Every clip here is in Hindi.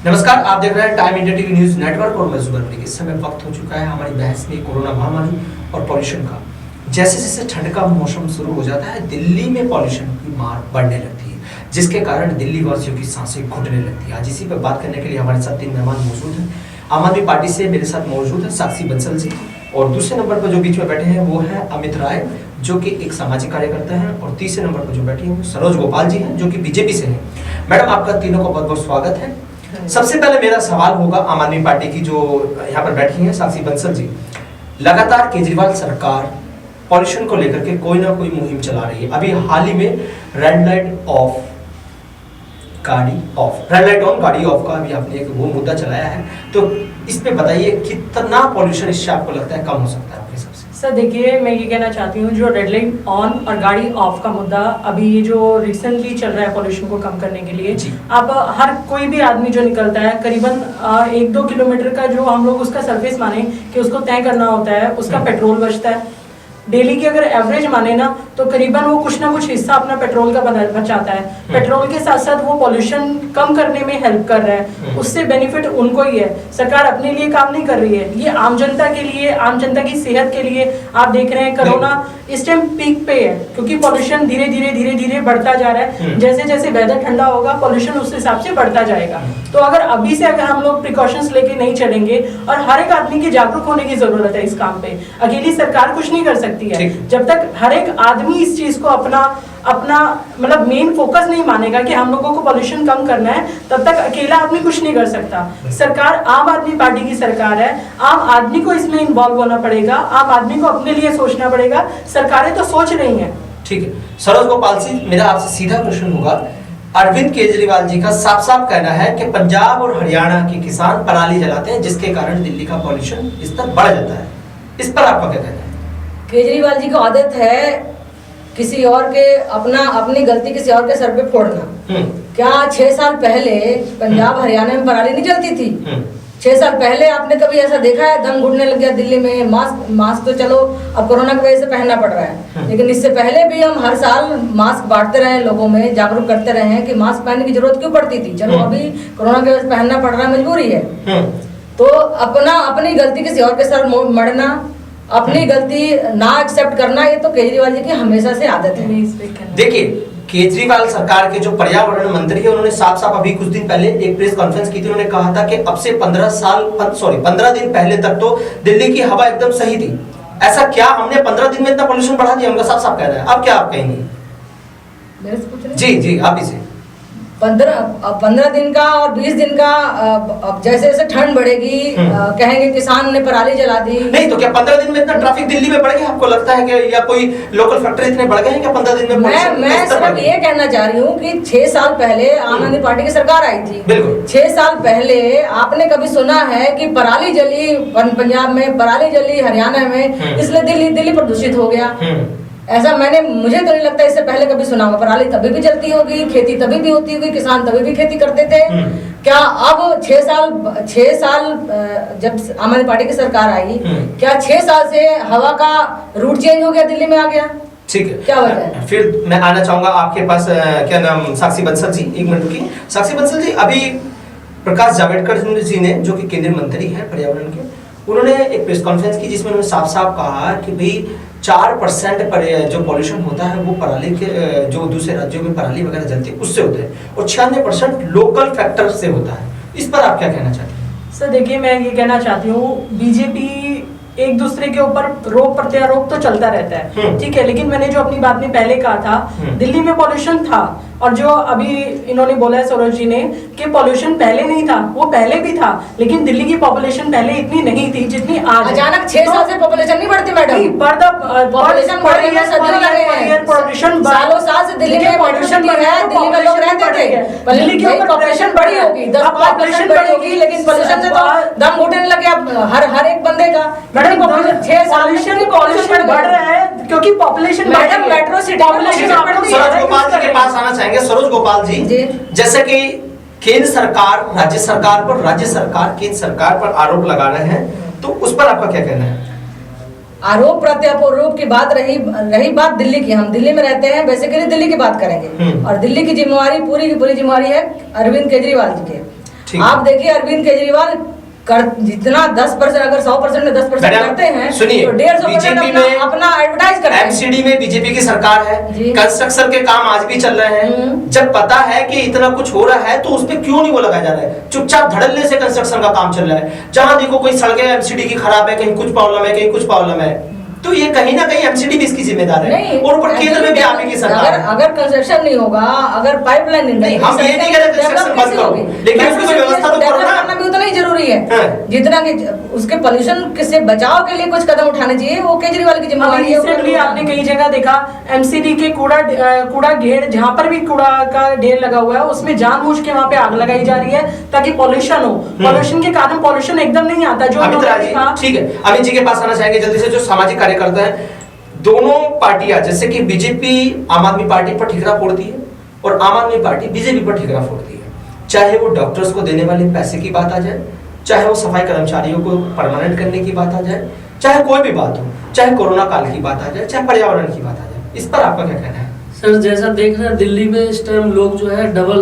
नमस्कार, आप देख रहे हैं time India TV news network और मैं जुबैर मलिक। इस समय वक्त हो चुका है हमारी बहस में कोरोना महामारी और पॉल्यूशन का। जैसे जैसे ठंड का मौसम शुरू हो जाता है, दिल्ली में पॉल्यूशन की मार बढ़ने लगती है, जिसके कारण दिल्ली वासियों की सांसें घुटने लगती है। आज इसी पर बात करने के लिए हमारे साथ 3 मेहमान मौजूद हैं। आम आदमी पार्टी से मेरे साथ मौजूद है साक्षी बंसल जी, और दूसरे नंबर पर जो बीच में बैठे हैं वो है अमित राय, जो कि एक सामाजिक कार्यकर्ता हैं, और तीसरे नंबर पर जो बैठी हैं वो सरोज गोपाल जी हैं, जो कि बीजेपी से हैं। मैडम, आपका तीनों का बहुत बहुत स्वागत है। सबसे पहले मेरा सवाल होगा आम आदमी पार्टी की जो यहाँ पर बैठी हैं साक्षी बंसल जी। लगातार केजरीवाल सरकार पॉल्यूशन को लेकर के कोई ना कोई मुहिम चला रही है। अभी हाल ही में रेड लाइट ऑफ गाड़ी ऑफ, रेड लाइट ऑन गाड़ी ऑफ का अभी आपने एक वो मुद्दा चलाया है, तो इस पे बताइए कितना पॉल्यूशन इससे आपको लगता है कम हो सकता है आपके हिसाब से? सर देखिए, मैं ये कहना चाहती हूँ, जो रेड लाइट ऑन और गाड़ी ऑफ का मुद्दा अभी ये जो रिसेंटली चल रहा है पॉल्यूशन को कम करने के लिए, अब हर कोई भी आदमी जो निकलता है करीबन 1-2 किलोमीटर का जो हम लोग उसका सरफेस माने कि उसको तय करना होता है, उसका पेट्रोल बचता है। डेली की अगर एवरेज माने ना तो करीबन वो कुछ ना कुछ हिस्सा अपना पेट्रोल का बचाता है। पेट्रोल के साथ साथ वो पॉल्यूशन कम करने में हेल्प कर रहा है, उससे बेनिफिट उनको ही है। सरकार अपने लिए काम नहीं कर रही है, ये आम जनता के लिए, आम जनता की सेहत के लिए। आप देख रहे हैं कोरोना इस टाइम पीक पे है, क्योंकि पॉल्यूशन धीरे धीरे बढ़ता जा रहा है। जैसे जैसे वेदर ठंडा होगा पॉल्यूशन उस हिसाब से बढ़ता जाएगा। तो अगर अभी से अगर हम लोग प्रिकॉशंस लेके नहीं चलेंगे, और हर एक आदमी की जागरूक होने की जरूरत है इस काम पे, अकेली सरकार कुछ नहीं कर सकती है। जब तक हर एक आदमी इस चीज को अपना मतलब मेन फोकस नहीं मानेगा कि हम लोगों को पॉल्यूशन कम करना है, तब तक अकेला आदमी कुछ नहीं कर सकता। सरकार आम आदमी पार्टी की सरकार है, आम आदमी को इसमें इन्वॉल्व होना पड़ेगा, आम आदमी को अपने लिए सोचना पड़ेगा। सरकारें तो सोच रही हैं। ठीक है, सरोज गोपाल जी, मेरा आपसे सीधा प्रश्न होगा। अरविंद केजरीवाल जी का साफ साफ कहना है कि पंजाब और हरियाणा के किसान पराली जलाते हैं, जिसके कारण दिल्ली का पॉल्यूशन स्तर बढ़ जाता है। इस पर आपका क्या कहना है? केजरीवाल जी को आदत है किसी और के अपनी गलती किसी और के सर पे फोड़ना। क्या 6 साल पहले पंजाब हरियाणा में पराली नहीं जलती थी? 6 साल पहले आपने कभी ऐसा देखा है दम घुटने लग गया दिल्ली में? मास्क तो चलो अब कोरोना की वजह से पहनना पड़ रहा है, लेकिन इससे पहले भी हम हर साल मास्क बांटते रहे, लोगों में जागरूक करते रहे हैं कि मास्क पहनने की जरूरत क्यों पड़ती थी। चलो अभी कोरोना की वजह से पहनना पड़ रहा है, मजबूरी है। तो अपनी गलती किसी और के सर मढ़ना, अपनी गलती ना एक्सेप्ट करना, ये तो केजरीवाल जी की हमेशा से आदत है। देखिए, केजरीवाल सरकार के जो पर्यावरण मंत्री है, उन्होंने साफ साफ अभी कुछ दिन पहले एक प्रेस कॉन्फ्रेंस की थी। उन्होंने कहा था कि अब से 15 दिन पहले तक तो दिल्ली की हवा एकदम सही थी। ऐसा क्या हमने 15 दिन में इतना पोल्यूशन बढ़ा दिया? उनका साफ साफ कहना है। अब क्या आप कहेंगे? जी आप इसे 15 दिन का और 20 दिन का, अब जैसे जैसे ठंड बढ़ेगी कहेंगे किसान ने पराली जला दी। नहीं तो क्या 15 दिन में इतना ट्रैफिक दिल्ली में बढ़ गया? आपको लगता है कि या कोई लोकल फैक्ट्री इतने बढ़ गए हैं क्या 15 दिन में? मैं सिर्फ ये कहना चाह रही हूँ कि 6 साल पहले आम आदमी पार्टी की सरकार आई थी। बिल्कुल 6 साल पहले आपने कभी सुना है कि पराली जली पंजाब में, पराली जली हरियाणा में, इसलिए दिल्ली प्रदूषित हो गया? ऐसा मुझे तो नहीं लगता इससे पहले कभी सुना होगा। पराली तभी भी जलती होगी, खेती तभी भी होती होगी, किसान तभी भी खेती करते थे। क्या अब 6 साल जब आम आदमी पार्टी की सरकार आई, क्या 6 साल से हवा का रूट चेंज हो गया, दिल्ली में आ गया? ठीक है, क्या वजह है? फिर मैं आना चाहूंगा आपके पास, क्या नाम, साक्षी बंसल जी, 1 मिनट की। साक्षी बंसल जी, अभी प्रकाश जावड़ेकर जी ने, जो कि केंद्रीय मंत्री हैं पर्यावरण के, उन्होंने एक प्रेस कॉन्फ्रेंस की जिसमें उन्होंने साफ साफ कहा कि भाई 4% पर जो पॉल्यूशन होता है वो पराली के, जो दूसरे राज्यों में पराली वगैरह जलती है उससे होता है, और 96% लोकल फैक्टर से होता है। इस पर आप क्या कहना चाहते हैं? सर देखिए, मैं ये कहना चाहती हूँ, बीजेपी एक दूसरे के ऊपर रोप प्रत्यारोप तो चलता रहता है, ठीक है, लेकिन मैंने जो अपनी बात में पहले कहा था, दिल्ली में पॉल्यूशन था, और जो अभी इन्होंने बोला है सरोज जी ने कि पॉल्यूशन पहले नहीं था, वो पहले भी था, लेकिन दिल्ली की पॉपुलेशन पहले इतनी नहीं थी जितनी आज। अचानक 6 साल से पॉपुलेशन नहीं बढ़ती मैडम, पॉपुलेशन बढ़ रही है, सदियों लगे हैं, सालों साल से दिल्ली में पॉल्यूशन बढ़ रहा है। दिल्ली में लोग रहते थे, दिल्ली की पॉपुलेशन बढ़ी होगी, 10% बढ़ी होगी, लेकिन पॉल्यूशन से तो दम घुटने लगे हर एक बंदे का। पॉल्यूशन बढ़ रहा है क्योंकि population, madam metro city Saroj Gopal ji के पास आना चाहेंगे। सरोज गोपाल जी, जैसे कि केंद्र सरकार राज्य सरकार पर, राज्य सरकार केंद्र सरकार पर आरोप लगा रहे हैं, तो उस पर आपका क्या कहना है? आरोप प्रत्यारोप की बात रही बात दिल्ली की, हम दिल्ली में रहते हैं, बेसिकली दिल्ली की बात करेंगे, और दिल्ली की जिम्मेवारी पूरी की पूरी जिम्मेवारी है अरविंद केजरीवाल जी के। ठीक आप देखिए अरविंद केजरीवाल जितना 10% अगर 100% में 10% करते हैं, सुनिए, तो 150% बीजेपी में अपना एडवर्टाइज करते हैं। एमसीडी में बीजेपी की सरकार है, कंस्ट्रक्शन के काम आज भी चल रहे हैं। जब पता है कि इतना कुछ हो रहा है तो उसपे क्यों नहीं वो लगाया जा रहा है? चुपचाप धड़ल्ले से कंस्ट्रक्शन का काम चल रहा है। जहां देखो कोई सड़कें एमसीडी की खराब है, कहीं कुछ प्रॉब्लम है, कहीं कुछ प्रॉब्लम है, तो ये कहीं ना कहीं एमसीडी भी इसकी जिम्मेदार है। और ऊपर केंद्र में भी आप ही की सरकार। अगर कंस्ट्रक्शन नहीं होगा, अगर पाइपलाइन नहीं, हम ये नहीं कह रहे कंस्ट्रक्शन बंद करो, लेकिन उसकी व्यवस्था तो करो ना। करना भी उतना ही जरूरी है जितना कि उसके पोल्यूशन से बचाव के लिए कुछ कदम उठाने चाहिए, वो केजरीवाल की जिम्मेदारी है। रिसेंटली आपने कई जगह देखा एमसीडी के कूड़ा ढेर, जहाँ पर भी कूड़ा का ढेर लगा हुआ है उसमें जानबूझ के वहाँ पे आग लगाई जा रही है ताकि पॉल्यूशन हो। पॉल्यूशन के कारण पॉल्यूशन एकदम नहीं आता। जो ठीक है, अमित जी के पास आना चाहेंगे जल्दी से। जो सामाजिक कार्यकर्ता है, दोनों पार्टियां जैसे कि बीजेपी आम आदमी पार्टी पर ठिकरा फोड़ती है और आम आदमी पार्टी बीजेपी पर ठिकरा फोड़ती है। चाहे वो डॉक्टर्स को देने वाले पैसे की बात आ जाए, चाहे वो सफाई कर्मचारियों को परमानेंट करने की बात आ जाए, चाहे कोई भी बात हो, चाहे कोरोना काल की बात आ जाए, चाहे पर्यावरण की बात आ जाए, इस पर आपका क्या कहना है? सर, जैसा देख रहे हैं दिल्ली में इस टाइम लोग जो है डबल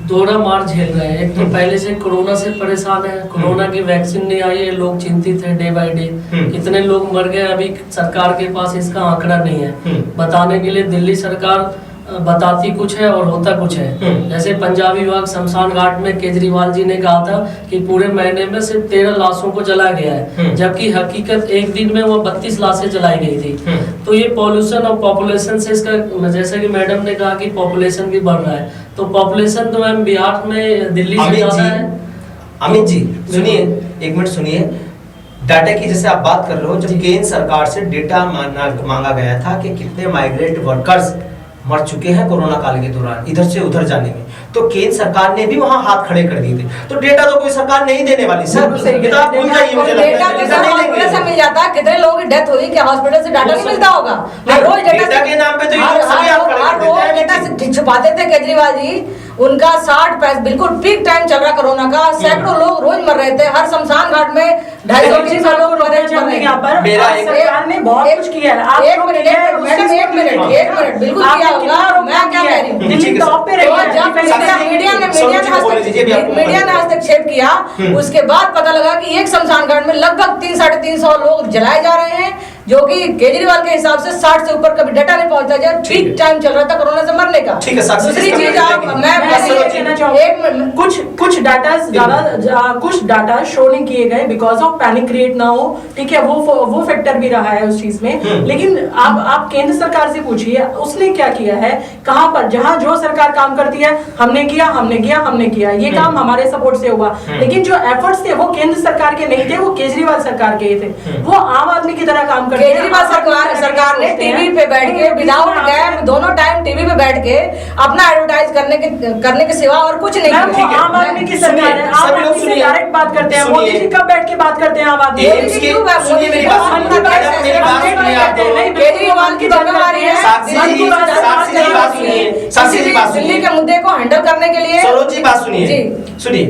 दोहरा मार झेल रहे हैं। एक तो पहले से कोरोना से परेशान है, कोरोना की वैक्सीन नहीं आई है, लोग चिंतित हैं डे बाय डे। कितने लोग मर गए अभी सरकार के पास इसका आंकड़ा नहीं है बताने के लिए। दिल्ली सरकार बताती कुछ है और होता कुछ है। जैसे पंजाब विभाग शमशान घाट में केजरीवाल जी ने कहा था कि पूरे महीने में सिर्फ 13 लाशों को जलाया गया है, जबकि हकीकत एक दिन में वो 32 लाशें जलाई गई थी। तो ये पॉल्यूशन और पॉपुलेशन से इसका, जैसे कि मैडम ने कहा कि पॉपुलेशन भी बढ़ रहा है, तो पॉपुलेशन तो मैम बिहार में दिल्ली से ज्यादा है। अमित जी सुनिए, एक मिनट सुनिए। डाटा की जैसे आप बात कर रहे हो, जब केंद्र सरकार से डेटा मांगा गया था कि कितने माइग्रेंट वर्कर्स मर चुके हैं कोरोना काल के दौरान इधर से उधर जाने में, तो केंद्र सरकार ने भी वहां हाथ खड़े कर दिए थे। तो डेटा तो कोई सरकार नहीं देने वाली सर, डेटा भूल जाइए। मुझे लगता है डेटा हॉस्पिटल से मिल जाता है, कितने लोगों की डेथ हुई, क्या हॉस्पिटल से डाटा नहीं मिलता होगा? रोज डेटा के नाम पे तो ये सभी हाथ खड़े कर देते हैं। डेटा छुपाते थे केजरीवाल जी। उनका 60 बिल्कुल पीक टाइम चल रहा कोरोना का, सैकड़ों लोग रोज मर रहे थे। हर शमशान घाट में 250-300 लोग मर रहे थे। मेरा सरकार ने बहुत कुछ किया है। एक मिनट बिल्कुल किया होगा। मैं क्या कह रही हूँ, दिल्ली टॉप पे मीडिया ने हस्तक्षेप किया, उसके बाद पता लगा कि एक शमशान घाट में लगभग 300-350 लोग जलाए जा रहे हैं, जो कि केजरीवाल के हिसाब से 60 से ऊपर कभी डाटा नहीं पहुंचा। जब ठीक टाइम चल रहा था कोरोना से मरने का। दूसरी चीज कुछ डाटा शो नहीं किए गए बिकॉज ऑफ पैनिक क्रिएट ना हो, ठीक है, वो फैक्टर भी रहा है उस चीज में। लेकिन आप केंद्र सरकार से पूछिए उसने क्या किया है, कहां पर जहां जो सरकार काम करती है हमने किया ये काम हमारे सपोर्ट से हुआ। लेकिन जो एफर्ट्स थे वो केंद्र सरकार के नहीं थे, वो केजरीवाल सरकार के थे। वो आम आदमी की तरह काम करते हैं। केजरीवाल सरकार ने टीवी पे बैठ के विदाउट गैप दोनों टाइम टीवी पे बैठ के अपना एडवर्टाइज करने के सिवा और कुछ नहीं। आम आदमी की सरकार है, आम आदमी से डायरेक्ट बात करते हैं। मोदी जी कब बैठ के बात करते हैं आम आदमी? केजरीवाल की जिम्मेदारी है दिल्ली के मुद्दे को हैंडल करने के लिए। सरोज जी बात सुनिए।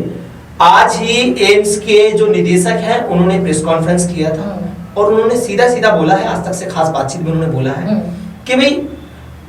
आज ही एम्स के जो निदेशक हैं उन्होंने प्रेस कॉन्फ्रेंस किया था और उन्होंने सीधा बोला है, आज तक से खास बातचीत में उन्होंने बोला है कि भाई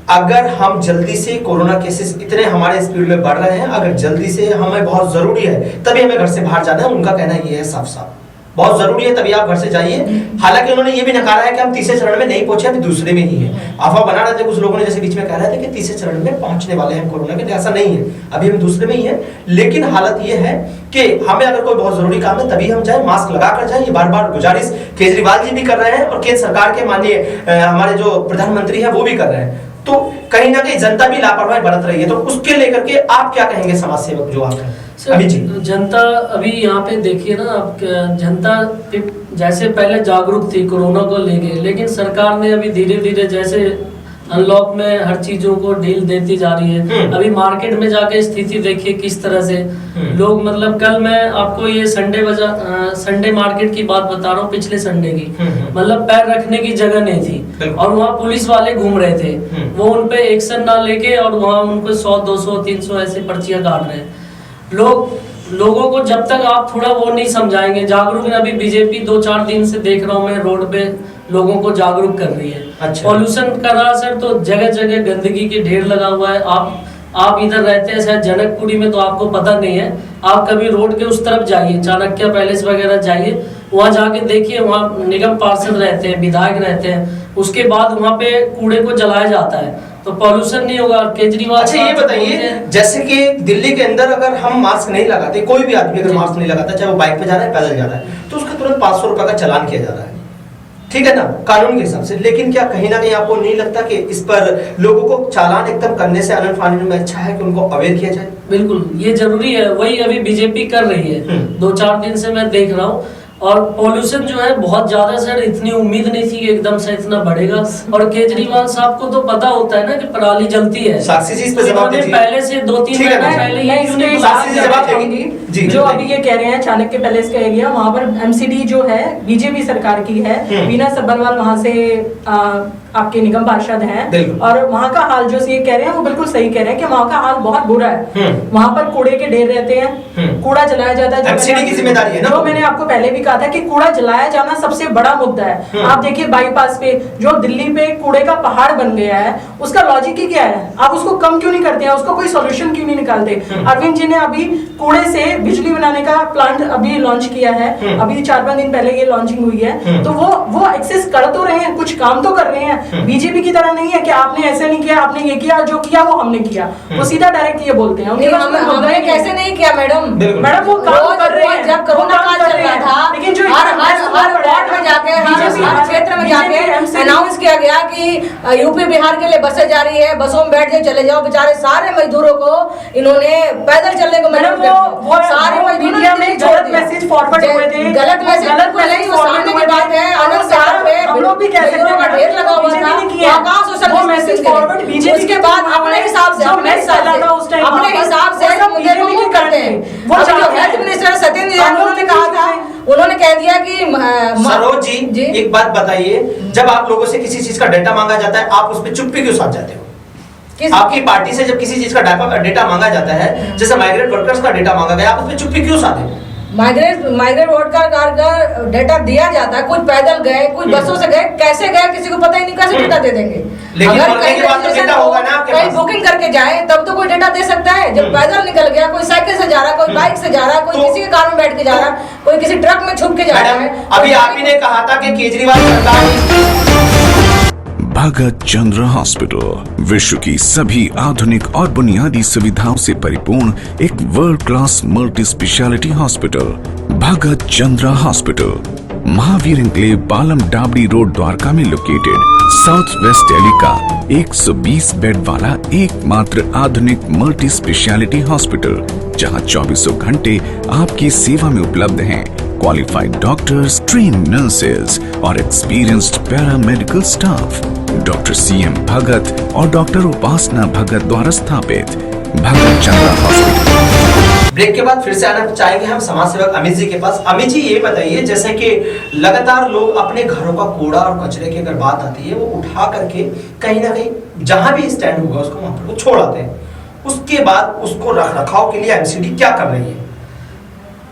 अगर हम जल्दी से कोरोना केसेस इतने हमारे स्पीड में बढ़ रहे हैं, अगर जल्दी से हमें बहुत जरूरी है तभी हमें घर से बाहर जाना है। उनका कहना ये है साफ बहुत जरूरी है तभी आप घर से जाइए। हालांकि उन्होंने ये भी नकारा है कि हम तीसरे चरण में नहीं पहुंचे, अभी दूसरे में ही है। अफवाह बना रहे थे कुछ लोगों ने, जैसे बीच में कह रहे थे कि तीसरे चरण में पहुंचने वाले हैं कोरोना के, ऐसा नहीं है, अभी हम दूसरे में ही है। लेकिन हालत ये है कि हमें अगर कोई बहुत जरूरी काम है तभी हम जाए, मास्क लगा कर जाए। ये बार गुजारिश केजरीवाल जी भी कर रहे हैं और केंद्र सरकार के माननीय हमारे जो प्रधानमंत्री है वो भी कर रहे हैं। तो कहीं ना कहीं जनता भी लापरवाही बरत रही है, तो उसके लेकर के आप क्या कहेंगे समाज सेवक जो आप हैं? जनता अभी यहाँ पे देखिए ना, अब जनता जैसे पहले जागरूक थी कोरोना को लेके, लेकिन सरकार ने अभी धीरे जैसे अनलॉक में हर चीजों को डील देती जा रही है। अभी मार्केट में जाके स्थिति देखिए किस तरह से लोग, मतलब कल मैं आपको ये संडे मार्केट की बात बता रहा हूँ, पिछले संडे की, मतलब पैर रखने की जगह नहीं थी और वहाँ पुलिस वाले घूम रहे थे। वो उन पे एक्शन ना लेके और वहाँ उनको 100, 200, 300 ऐसे पर्चियां काट रहे हैं। लोगों को जब तक आप थोड़ा वो नहीं समझाएंगे जागरूक, अभी बीजेपी 2-4 दिन से देख रहा हूँ मैं रोड पे लोगों को जागरूक कर रही है। अच्छा। पॉल्यूशन कर रहा सर, तो जगह जगह गंदगी के ढेर लगा हुआ है। आप आप इधर रहते हैं शायद जनकपुरी में, तो आपको पता नहीं है। आप कभी रोड के उस तरफ जाइए, चाणक्य पैलेस वगैरह जाइए, वहाँ जाके देखिए, वहाँ निगम पार्षद रहते हैं, विधायक रहते हैं, उसके बाद वहाँ पे कूड़े को जलाया जाता है, तो पॉल्यूशन नहीं होगा। केजरीवाल, अच्छा ये बताइए, जैसे कि दिल्ली के अंदर अगर हम मास्क नहीं लगाते, कोई भी आदमी अगर मास्क नहीं लगाता, चाहे वो बाइक पे जा रहा है पैदल जा रहा है, तो उसका तुरंत 500 रुपए का चालान किया जा रहा है, ठीक है ना, कानून के हिसाब से। लेकिन क्या कहीं ना कहीं आपको नहीं लगता कि इस पर लोगों को चालान एकदम करने से आनंद फानने में अच्छा है कि उनको अवेयर किया जाए? बिल्कुल, ये जरूरी है, वही अभी बीजेपी कर रही है। 2-4 दिन से मैं देख रहा हूँ। और पॉल्यूशन जो है बहुत ज्यादा सर, इतनी उम्मीद नहीं थी कि एकदम से इतना बढ़ेगा। और केजरीवाल साहब को तो पता होता है ना कि पराली जलती है। साक्षी जी इस पे जवाब दीजिए। पहले से 2-3 महीने पहले मैं इसमें साक्षी जी जवाब देंगी जी, जो अभी ये कह रहे हैं चाणक्य पैलेस का एरिया, वहाँ पर एमसीडी जो है बीजेपी सरकार की है, वीना सब्बरवाल वहाँ से आपके निगम पार्षद हैं, और वहाँ का हाल जो ये कह रहे हैं वो बिल्कुल सही कह रहे हैं कि वहाँ का हाल बहुत बुरा है। वहाँ पर कूड़े के ढेर रहते हैं, कूड़ा जलाया जाता है, एमसीडी की जिम्मेदारी है ना। जो मैंने आपको पहले भी कहा था कि कूड़ा जलाया जाना सबसे बड़ा मुद्दा है। आप देखिए बाईपास पे जो दिल्ली पे कूड़े का पहाड़ बन गया है, उसका लॉजिक ही क्या है? आप उसको कम क्यों नहीं करते हैं? उसको कोई सॉल्यूशन क्यों नहीं निकालते? अरविंद जी ने अभी कूड़े से बिजली बनाने का प्लांट अभी लॉन्च किया है, अभी 4-5 दिन पहले ये लॉन्चिंग हुई है, तो वो एक्सेस कर तो रहे हैं, कुछ काम तो कर रहे हैं। बीजेपी की तरह नहीं है कि आपने ऐसे नहीं किया, आपने ये किया, जो किया वो हमने किया। वो सीधा डायरेक्ट ये बोलते हैं। हमने कैसे नहीं किया मैडम? मैडम वो काम कर रहे हैं। जब कोरोना काल चल रहा था, लेकिन जो हर वार्ड में जाके, हर क्षेत्र में जाके अनाउंस किया गया कि यूपी बिहार के लिए बसें जा रही है, बसों में बैठ के चले जाओ। बेचारे सारे मजदूरों को इन्होंने पैदल चलने को मजबूर कर दिया। सारे मजदूरों ने गलत मैसेज फॉरवर्ड हुए थे, गलत मैसेज नहीं, वो सामने की बात है। अनंत साहब पे हम लोग भी कह सकते हैं का ढेर लगा हुआ था, कहां सोशल मैसेज फॉरवर्ड बीजेपी के बाद अपने हिसाब से अपने हिसाब से मुद्दे को मूव करते हैं। वो जो हेल्थ मिनिस्टर सत्येंद्र जैन उन्होंने कहा था, उन्होंने कह दिया कि सरोज जी एक बात बताइए, जब आप लोगों से किसी चीज का डेटा मांगा जाता है, आप उस पर चुप्पी क्यों साध जाते हो? आपकी पार्टी से जब किसी चीज का डेटा मांगा जाता है, जैसे माइग्रेंट वर्कर्स का डेटा मांगा गया, आप उस पर चुप्पी क्यों साधे? माइग्रेंट वर्कर का डेटा दिया जाता है, कुछ पैदल गए, कुछ बसों से गए, कैसे गए किसी को पता ही नहीं, कैसे डेटा दे देंगे? अगर कहीं बुकिंग करके जाए तब तो कोई डेटा दे सकता है। जब पैदल निकल गया, कोई साइकिल से जा रहा, कोई बाइक से जा रहा, कोई किसी के कार में बैठ के जा रहा, कोई किसी ट्रक में छुप के जा रहा है। अभी आप ही ने कहा था कि केजरीवाल सरकार भगत चंद्र हॉस्पिटल विश्व की सभी आधुनिक और बुनियादी सुविधाओं से परिपूर्ण एक world class multi speciality hospital. Bhagat Chandra hospital, Mahavir enclave, Palam Dabri road, Dwarka में लोकेटेड। साउथ वेस्ट दिल्ली का 120 बेड वाला एकमात्र आधुनिक मल्टी स्पेशलिटी हॉस्पिटल, जहां 24 घंटे आपकी सेवा में उपलब्ध हैं क्वालिफाइड डॉक्टर्स, ट्रेन्ड नर्सेज और experienced paramedical staff. Doctor CM भगत और डॉक्टर उपासना भगत द्वारा स्थापित भगत चंद्र हॉस्पिटल। ब्रेक के बाद फिर से आना चाहेंगे हम समाज सेवक अमित जी के पास। अमित जी ये बताइए, जैसे कि लगातार लोग अपने घरों का कूड़ा और कचरे की अगर बात आती है, वो उठा करके कहीं ना कहीं जहां भी स्टैंड होगा उसको वहां पर वो छोड़ आते हैं। उसके बाद उसको रख रखाव के लिए एमसीडी क्या कर रही है?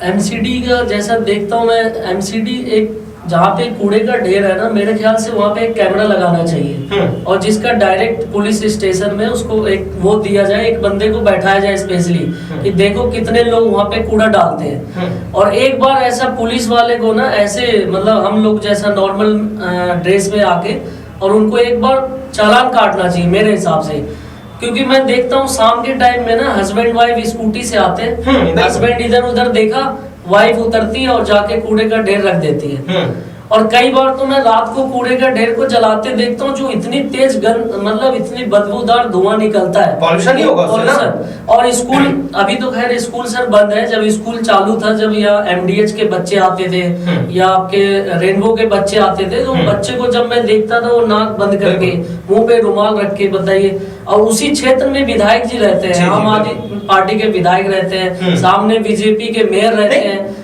एमसीडी का जैसा देखता हूँ मैं, एमसीडी एक जहाँ पे कूड़े का ढेर है ना, मेरे ख्याल से वहाँ पे एक कैमरा लगाना चाहिए, और जिसका डायरेक्ट पुलिस स्टेशन में उसको एक वो दिया जाए, एक बंदे को बैठाया जाए स्पेशली कि देखो कितने लोग वहाँ पे कूड़ा डालते हैं। और एक बार ऐसा पुलिस वाले को ना, ऐसे मतलब हम लोग जैसा नॉर्मल ड्रेस में आके, और उनको एक बार चालान काटना चाहिए मेरे हिसाब से। क्योंकि मैं देखता हूँ शाम के टाइम में ना हस्बैंड वाइफ स्कूटी से आते हैं, हस्बैंड इधर उधर देखा, वाइफ उतरती है और जाके कूड़े का ढेर रख देती है। और कई बार तो मैं रात को कूड़े का ढेर को जलाते देखता हूँ, जो इतनी तेज गंध, मतलब इतनी बदबूदार धुआं निकलता है। पॉल्यूशन ही होगा उससे ना। और स्कूल अभी तो खैर स्कूल सर बंद है, जब स्कूल चालू था, जब यहाँ MDH के बच्चे आते थे या आपके रेनबो के बच्चे आते थे, तो बच्चे को जब मैं देखता था वो नाक बंद करके, मुंह पे रुमाल रख के, बताइए। और उसी क्षेत्र में विधायक जी रहते हैं, आम आदमी पार्टी के विधायक रहते हैं, सामने बीजेपी के मेयर रहते हैं।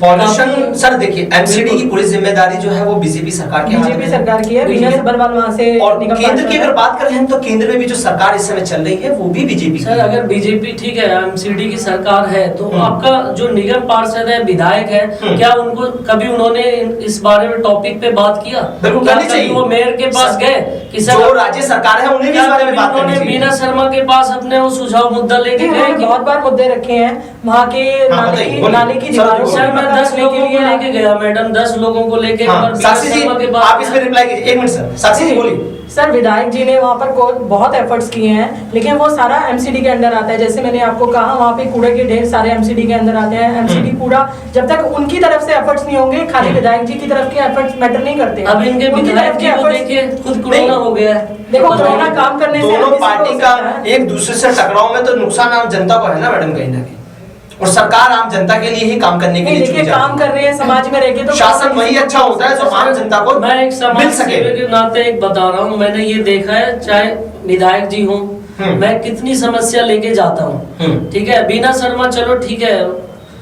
पॉल्यूशन सर देखिए एमसीडी की पूरी जिम्मेदारी जो है वो बीजेपी सरकार के हाथ में बीजेपी सरकार की है, वीनस सबरवाल वहां से और निगम केंद्र पार्षद की है। अगर बात करें हम तो केंद्र में भी जो सरकार इस समय चल रही है वो भी बीजेपी सर अगर बीजेपी ठीक है एमसीडी की सरकार है तो हम्म। आपका जो निगम पार्षद है विधायक है क्या उनको कभी उन्होंने इस बारे में टॉपिक पे बात किया? बिल्कुल क्या करनी कभी चाहिए। वो मेयर के पास गए कि सर जो राज्य सरकार है उन्हें भी क्या इस बारे में कभी बात करनी उन्होंने चाहिए। बीना शर्मा के पास अपने वो सुझाव मुद्दा लेके नहीं, गए उन्होंने कि बहुत बार मुद्दे रखे हैं वहाँ के हाँ, नाले बताइए, की बोलिए। नाले की सर, दीवारों को सर मैं पक्का 10 करने लोगों के को लिए लेके गया मैडम, 10 लोगों को लेके एक हाँ, बार बीना साक्षी जी शर्मा के आप पास इस पे रिप्लाई कीजिए, एक मिनट सर, साक्षी जी बोलिए। सर विधायक जी ने वहाँ पर बहुत एफर्ट्स किए हैं लेकिन वो सारा एमसीडी के अंदर आता है। जैसे मैंने आपको कहा वहाँ पे कूड़े के ढेर सारे एमसीडी के अंदर आते हैं। एमसीडी कूड़ा जब तक उनकी तरफ से एफर्ट्स नहीं होंगे, खाली विधायक जी की तरफ के एफर्ट्स मैटर नहीं करते। अब इनके उनकी विधायक तरफ जी के को efforts- देखिए खुद कोरोना हो गया है। देखो बताइए। कोरोना काम करने से दोनों किसी को पार्टी हो का सकता है। एक दूसरे से टकराव में तो नुकसान आम जनता को है ना मैडम, कहीं ना कहीं, और सरकार आम जनता के लिए ही काम करने के नहीं लिए देखिए चुनी जाती काम है। कर रहे हैं समाज में रह के तो शासन वही अच्छा होता है जो आम जनता को मैं एक मिल समाज सके। सेवी के नाते एक बता रहा हूँ, मैंने ये देखा है चाहे विधायक जी हूँ मैं कितनी समस्या लेके जाता हूँ, ठीक है बीना शर्मा चलो ठीक है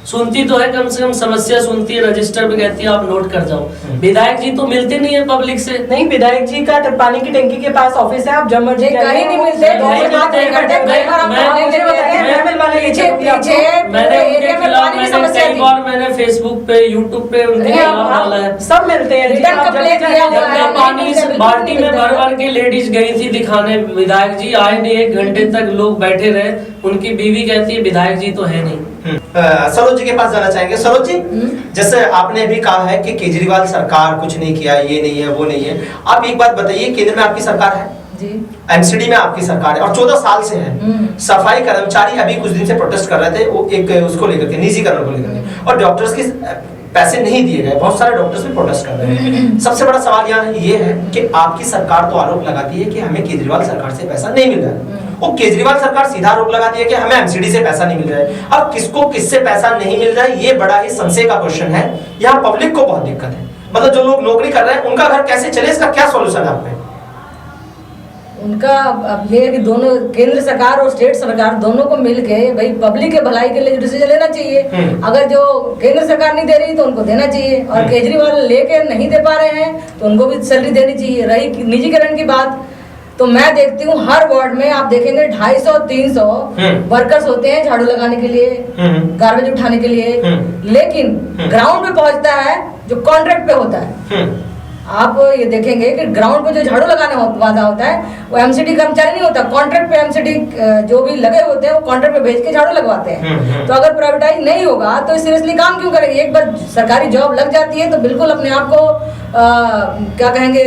सुनती तो है, कम से कम समस्या सुनती है, रजिस्टर पे कहती है आप नोट कर जाओ। विधायक जी तो मिलते नहीं है पब्लिक से। नहीं विधायक जी का पानी की टंकी के पास ऑफिस है, आप जब मर्जी नहीं, कहीं नहीं मिलते, दो नहीं से बात मिलते, नहीं करते। मैं- कई बार आप मैं- मुझे बताइए, मैं- मैं मिलवाने के पीछे लिए आपको- पीछे मैंने उनके एरिया में खिलाफ पानी की मैंने समस्या कई थी। बार मैंने फेसबुक पे यूट्यूब पे उनके नहीं, खिलाफ डाला है। सब मिलते हैं। रिटर्न आप जब कंप्लेंट भी किया जाएं, हुआ है। गंदा पानी इस बिल्कुल बाल्टी में नहीं भर मिलता। भर के लेडीज गई थी दिखाने, विधायक जी आए नहीं, 1 घंटे तक लोग बैठे रहे, उनकी बीवी कहती है विधायक जी तो है नहीं। सरोज जी के पास जाना चाहेंगे। सरोज जी जैसे आपने अभी कहा है कि केजरीवाल सरकार कुछ नहीं किया, ये नहीं है वो नहीं है, आप एक बात बताइए, केंद्र में आपकी सरकार है, जी एमसीडी में आपकी सरकार है और 14 साल से है। सफाई कर्मचारी अभी कुछ दिन से प्रोटेस्ट कर रहे थे वो एक उसको लेकर के, निजीकरण को लेकर के, और डॉक्टर्स के पैसे नहीं दिए गए, बहुत सारे डॉक्टर्स भी प्रोटेस्ट कर रहे हैं। सबसे बड़ा सवाल यहाँ ये है कि आपकी सरकार तो आरोप लगाती है कि हमें केजरीवाल सरकार से पैसा नहीं मिल रहा है, वो केजरीवाल सरकार सीधा आरोप लगाती है कि हमें एमसीडी से पैसा नहीं मिल रहा है। अब किसको किससे पैसा नहीं मिल रहा है ये बड़ा ही संशय का क्वेश्चन है। यहाँ पब्लिक को बहुत दिक्कत है, मतलब जो लोग नौकरी कर रहे हैं उनका घर कैसे चले, इसका क्या सॉल्यूशन है आप पे? उनका अब ये है कि दोनों केंद्र सरकार और स्टेट सरकार दोनों को मिलके भाई पब्लिक के भलाई के लिए जो डिसीजन लेना चाहिए। अगर जो केंद्र सरकार नहीं दे रही तो उनको देना चाहिए, और केजरीवाल लेके नहीं दे पा रहे हैं तो उनको भी सैलरी देनी चाहिए। रही निजीकरण की बात तो मैं देखती हूँ हर वार्ड में आप देखेंगे 250-300 वर्कर्स होते हैं झाड़ू लगाने के लिए, गार्बेज उठाने के लिए, लेकिन ग्राउंड पे पहुंचता है जो कॉन्ट्रैक्ट पे होता है। आप ये देखेंगे कि ग्राउंड पे जो झाड़ू लगाने वाला होता है वो एमसीडी कर्मचारी नहीं होता, कॉन्ट्रैक्ट पे एमसीडी जो भी लगे होते हैं वो कॉन्ट्रैक्ट पे भेज के झाड़ू लगवाते हैं। तो अगर प्राइवेटाइज नहीं होगा तो सीरियसली काम क्यों करेंगे? एक बार सरकारी जॉब लग जाती है तो बिल्कुल अपने आप को क्या कहेंगे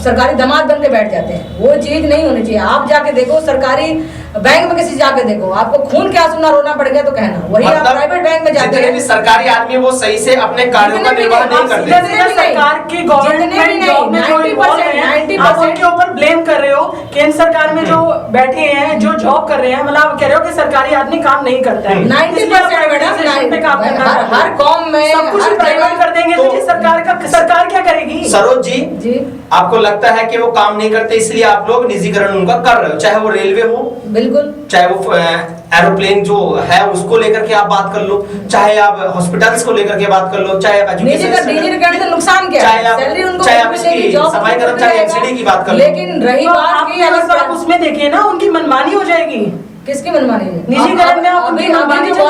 सरकारी दामाद बन के बैठ जाते हैं। वो चीज नहीं होनी चाहिए। आप जाके देखो सरकारी बैंक में किसी जाके देखो, आपको खून क्या सुनना रोना पड़ेगा तो कहना, वही आप प्राइवेट बैंक में जाते जितने हैं भी सरकारी आदमी वो सही से अपने कार्यों का निर्वाह नहीं करते। सरकार की गवर्नमेंट जॉब में जो involved हैं, आप उनके ऊपर ब्लेम कर रहे हो। केंद्र सरकार में जो बैठे हैं जो जॉब कर रहे हैं, मतलब आप कह रहे हो कि सरकारी आदमी काम नहीं करता है। 90% पे काम करना है। हर कॉम में सब कुछ हर प्राइवेट जगह- कर देंगे तो जी सरकार क्या करेगी? सरोज जी जी आपको लगता है कि वो काम नहीं करते इसलिए आप लोग निजीकरण उनका कर रहे हो, चाहे वो रेलवे हो, बिल्कुल, चाहे वो एरोप्लेन जो है उसको लेकर के आप बात कर लो, चाहे आप हॉस्पिटल्स को लेकर के बात कर लो, चाहे आप निजीकरण से नुकसान क्या चाहे है? आप- सैलरी उनको चाहे आप मिलेगी, इसकी जॉब सफाई उनको कर्मचारी मिलेगा। एमसीडी की बात कर लो। लेकिन रही तो बात आप की आप उसमें देखिए ना उनकी मनमानी हो जाएगी। किसकी मनमानी है? निजीकरण में आप उनकी मनमानी जॉब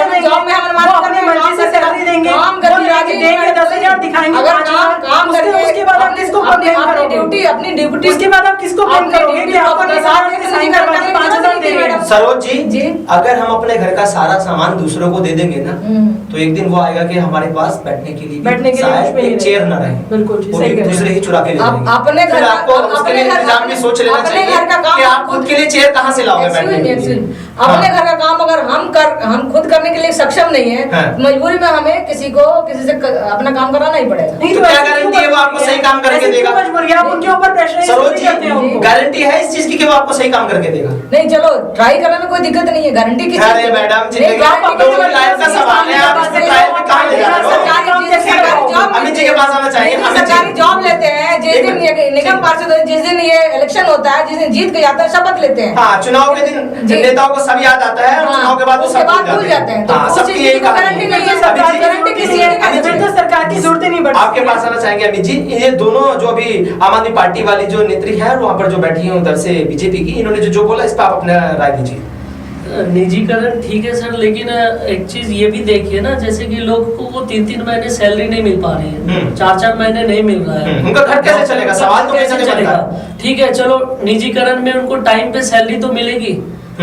में हम वो अपनी मर्जी से सैलरी देंगे, काम वो करके राजी देंगे 10,000 दिखाएंगे अगर 5,000, काम करके उसके बाद आप किसको अपनी ब्लेम करोगे? अपनी ड्यूटी उसके बाद आप किसको ब्लेम करोगे कि आपको 10,000 के साइन करवा के 5,000 दे रहे हैं? सरोज जी जी। अगर हम अपने घर का सारा सामान दूसरों को दे देंगे ना तो एक दिन वो आएगा कि हमारे पास बैठने के लिए शायद कुछ भी नहीं एक चेयर न रहे, बिल्कुल जी, वो सही भी कह रहे हैं। दूसरे ही चुरा के ले जाएंगे। अपने घर फिर का- आपको उसके अपने लिए घर का- इंतजाम भी सोच लेना अपने चाहिए घर का काम कि आप खुद के लिए चेयर कहाँ से लाओगे बैठने के लिए। अपने घर का काम अगर हम खुद करने के लिए सक्षम नहीं है, हाँ। मजबूरी में हमें किसी से अपना काम कराना ही पड़ेगा। नहीं तो तो क्या ऐसी गारंटी क्यों है वो आपको सही काम करके ऐसी क्यों देगा? मजबूरी है? आप उनके ऊपर प्रेशर सरोज जी करते हैं उनको। गारंटी है इस चीज की कि वो आपको सही काम करके देगा? नहीं चलो ट्राई करने में कोई दिक्कत नहीं है, गारंटी किस चीज़ अरे की? मैडम नहीं, जिंदगी गारंटी लोगों किस की लाइफ का चीज़ की? सवाल है, आप इसमें ट्रायल में कहाँ ले जा रहे हो? सरकारी जॉब अमित जी के पास आना चाहिए। नहीं, अमित जी। सरकारी जॉब लेते हैं जिस दिन ये निगम पार्षद जिस दिन ये इलेक्शन होता है, जिस दिन जीत के जाता है शपथ लेते हैं। हाँ चुनाव के दिन जी। नेताओं को सब याद आता है और चुनाव के बाद वो उसके सब बाद भूल जाते हैं। तो हाँ, उस सबकी चीज यही की गारंटी नहीं है, सरकार गारंटी किसी की अमित जी, तो सरकार की जरूरत ही नहीं पड़ती। आपके पास आना चाहेंगे अमित जी, ये दोनों जो अभी आम आदमी पार्टी वाली जो नेत्री है वहाँ पर जो बैठी है उधर से बीजेपी की, इन्होंने जो बोला इस पर आप अपना राय दीजिए। निजीकरण ठीक है सर, लेकिन एक चीज ये भी देखिए ना, जैसे कि लोग को वो 3-3 महीने सैलरी नहीं मिल पा रही है, 4-4 महीने नहीं मिल रहा है, उनका घर कैसे चलेगा? सवाल तो कैसे चलेगा? ठीक है, चलो निजीकरण में उनको टाइम पे सैलरी तो मिलेगी।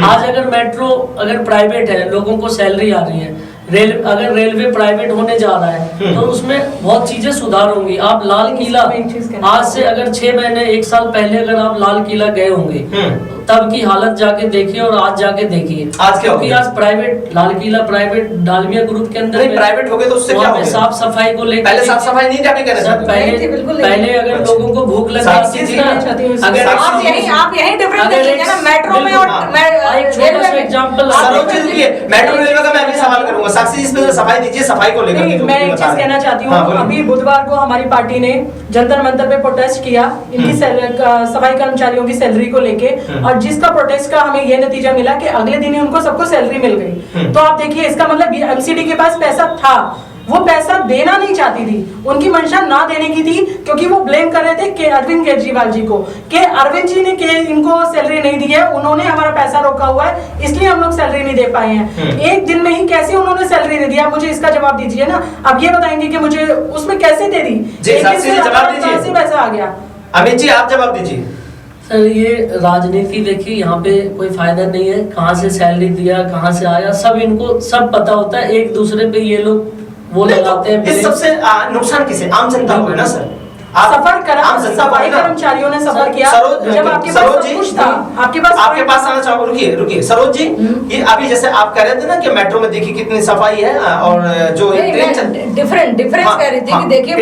आज अगर मेट्रो अगर प्राइवेट है, लोगों को सैलरी आ रही है, अगर रेलवे प्राइवेट होने जा रहा है तो उसमें बहुत चीजें सुधार होंगी। आप लाल किला आज से अगर 6 महीने 1 साल पहले अगर आप लाल किला गए होंगे तब की हालत जाके देखिए और आज जाके देखिए। आज क्या हो गया? आज private Lal Qila private Dalmia group के अंदर नहीं, प्राइवेट हो गए तो उससे क्या हो गया? साफ सफाई को लेकर पहले साफ सफाई नहीं जाके कहना चाहते पहले अगर लोगों को भूख लग जाती थी ना, अगर आप यही डिफरेंस देखिए ना मेट्रो में और छोटा सा एग्जांपल मेट्रो रेलवे का मैं भी सवाल करूंगा। साक्षी जी इसमें सफाई दीजिए, सफाई को लेकर नहीं, मैं एक चीज कहना चाहती हूँ। अभी बुधवार को हमारी पार्टी ने जंतर मंतर पे प्रोटेस्ट किया इनकी सफाई कर्मचारियों की सैलरी को लेके, और जिसका प्रोटेस्ट का हमें ये नतीजा मिला कि अगले दिन ही उनको सबको सैलरी मिल गई। तो आप देखिए इसका मतलब एमसीडी के पास पैसा था, वो पैसा देना नहीं चाहती थी, उनकी मंशा ना देने की थी, क्योंकि वो ब्लेम कर रहे थे कि अरविंद केजरीवाल जी को कि अरविंद जी ने इनको सैलरी नहीं दी है, उन्होंने हमारा पैसा रोका हुआ है, इसलिए हम लोग सैलरी नहीं दे पाए हैं। एक दिन में ही कैसे उन्होंने सैलरी दे दी? आप मुझे इसका जवाब दीजिए ना। आप ये बताएंगे कि मुझे उसमें कैसे दे दी? जवाब दीजिए, पैसा आ गया। अमित जी आप जवाब दीजिए। सर ये राजनीति देखिए, यहाँ पे कोई फायदा नहीं है, कहाँ से सैलरी दिया, कहाँ से आया, सब इनको सब पता होता है। एक दूसरे पे ये लोग वो लगाते हैं। इस सबसे नुकसान किसे? आम जनता को है ना सर। सफर करा, सफाई कर्मचारियों ने सफर किया। जब आपके पास सब कुछ था, आपके पास आना चाहो। रुकिए सरोज जी, ये अभी जैसे आप कह रहे थे ना कि मेट्रो में देखिए कितनी सफाई है, और जो डिफरेंस कह रही थी कि देखिए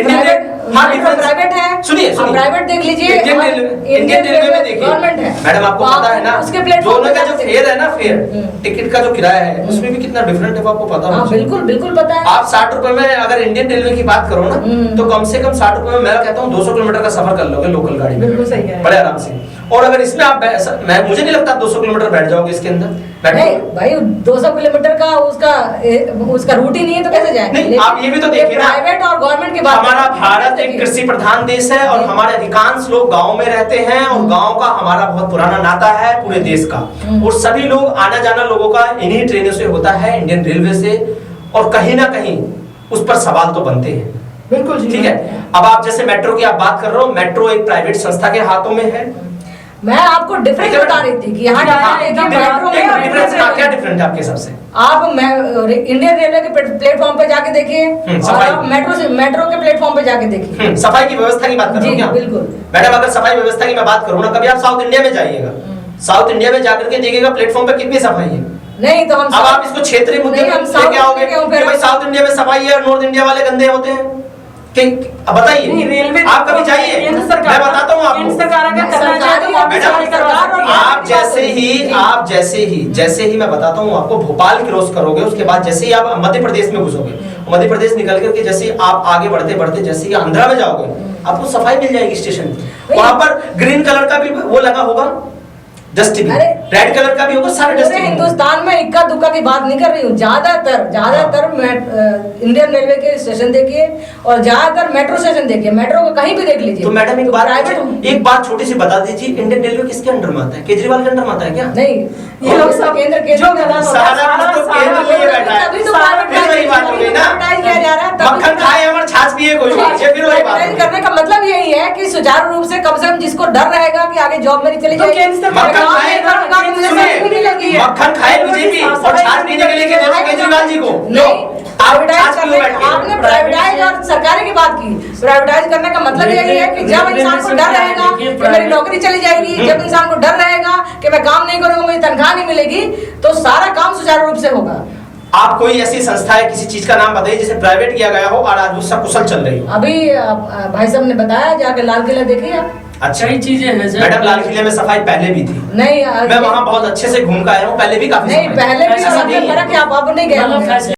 प्राइवेट है, सुनिए प्राइवेट देख लीजिए, इंडियन रेलवे में देखिए गवर्नमेंट है। मैडम आपको पता है ना, उसके दोनों का जो फेयर है ना, फेयर टिकट का जो किराया है उसमें भी कितना डिफरेंट है, आपको पता है? बिल्कुल पता है। आप 60 रुपए में अगर इंडियन रेलवे की बात करो ना, तो कम से कम 60 रुपए में मैं कहता हूँ 200 किलोमीटर का सफर कर लोगे लोकल गाड़ी में, बिल्कुल सही है, बड़े आराम से। और अगर इसमें आप मुझे नहीं लगता 200 किलोमीटर बैठ जाओगे इसके अंदर। नहीं भाई, 200 किलोमीटर का उसका रूट ही नहीं है तो कैसे जाएंगे? नहीं, आप ये भी तो देखिए ना, प्राइवेट और गवर्नमेंट की बात। हमारा भारत एक कृषि प्रधान देश है और हमारे अधिकांश लोग गांव में रहते हैं, और गांव का हमारा बहुत पुराना नाता है पूरे देश का, और सभी लोग आना जाना लोगों का इन्हीं ट्रेनों से होता है, इंडियन रेलवे से, और कहीं ना कहीं उस पर सवाल तो बनते हैं। बिल्कुल ठीक है। अब आप जैसे मेट्रो की आप बात कर रहे हो, मेट्रो एक प्राइवेट संस्था के हाथों में है। मैं आपको डिफरेंस बता रही थी कि यहाँ मेट्रो में क्या डिफरेंट है आपके हिसाब से? आप इंडियन रेलवे के प्लेटफॉर्म पे जाके देखिए, और आप मेट्रो के प्लेटफॉर्म पे जाके देखिए। सफाई की व्यवस्था की बात कर रहे हो क्या? बिल्कुल मैडम, अगर सफाई व्यवस्था की मैं बात करूँ ना, कभी आप साउथ इंडिया में जाइएगा, साउथ इंडिया में जाकर के देखिएगा प्लेटफॉर्म पे कितनी सफाई है। नहीं तो हम अब आप इसको क्षेत्रीय मुद्दे में लेके आओगे कि भाई साउथ इंडिया में सफाई है और नॉर्थ इंडिया वाले गंदे होते हैं, अब बताइए। रेलवे आप कभी जाइए, मैं बताता हूँ आपको। आप जैसे ही मैं बताता हूँ आपको, भोपाल क्रॉस करोगे, उसके बाद जैसे ही आप मध्य प्रदेश में घुसोगे, मध्य प्रदेश निकल करके जैसे ही आप आगे बढ़ते बढ़ते जैसे ही आंध्रा में जाओगे, आपको सफाई मिल जाएगी स्टेशन पे। वहां पर ग्रीन कलर का भी वो लगा होगा डस्टबिन, रेड कलर का भी होगा, सारे डस्टबिन। हिंदुस्तान में इक्का दुक्का की बात नहीं कर रही हूँ, ज्यादातर इंडियन रेलवे के स्टेशन देखिए और ज्यादातर मेट्रो स्टेशन देखिए, मेट्रो को कहीं भी देख लीजिए। तो मैडम एक बात छोटी सी बता दीजिए, इंडियन रेलवे किसके अंडर में आता है? केजरीवाल के अंडर में आता है क्या? नहीं, ये लोग सब केंद्र के जो मक्खन खाए और छाछ पिए कोई, करने का मतलब यही है कि सुचारू रूप से कम जिसको डर रहेगा कि आगे जॉब मेरी चली जाएगी, मक्खन खाए बीजेपी और छाछ पीने के लिए केजरीवाल जी को। आपने प्राइवेटाइज और सरकारी की बात की। प्राइवेटाइज करने का मतलब यही है कि जब इंसान को डर रहेगा कि मेरी नौकरी चली जाएगी, जब इंसान को डर रहेगा कि मैं काम नहीं करूंगा, मुझे तनख्वाह नहीं मिलेगी, तो सारा काम सुचारू रूप से होगा। आप कोई ऐसी संस्था है, किसी चीज का नाम बताइए जिसे प्राइवेट किया गया हो और आज वो सकुशल चल रही हो। अभी भाई साहब ने बताया, जाके लाल किला देखिए आप। अच्छा, कई चीजें हैं सर। मैडम, लाल किले में सफाई पहले भी थी। नहीं, मैं वहाँ बहुत अच्छे से घूम कर आया हूँ, पहले भी काफी नहीं, पहले भी फर्क है, आप नहीं गए।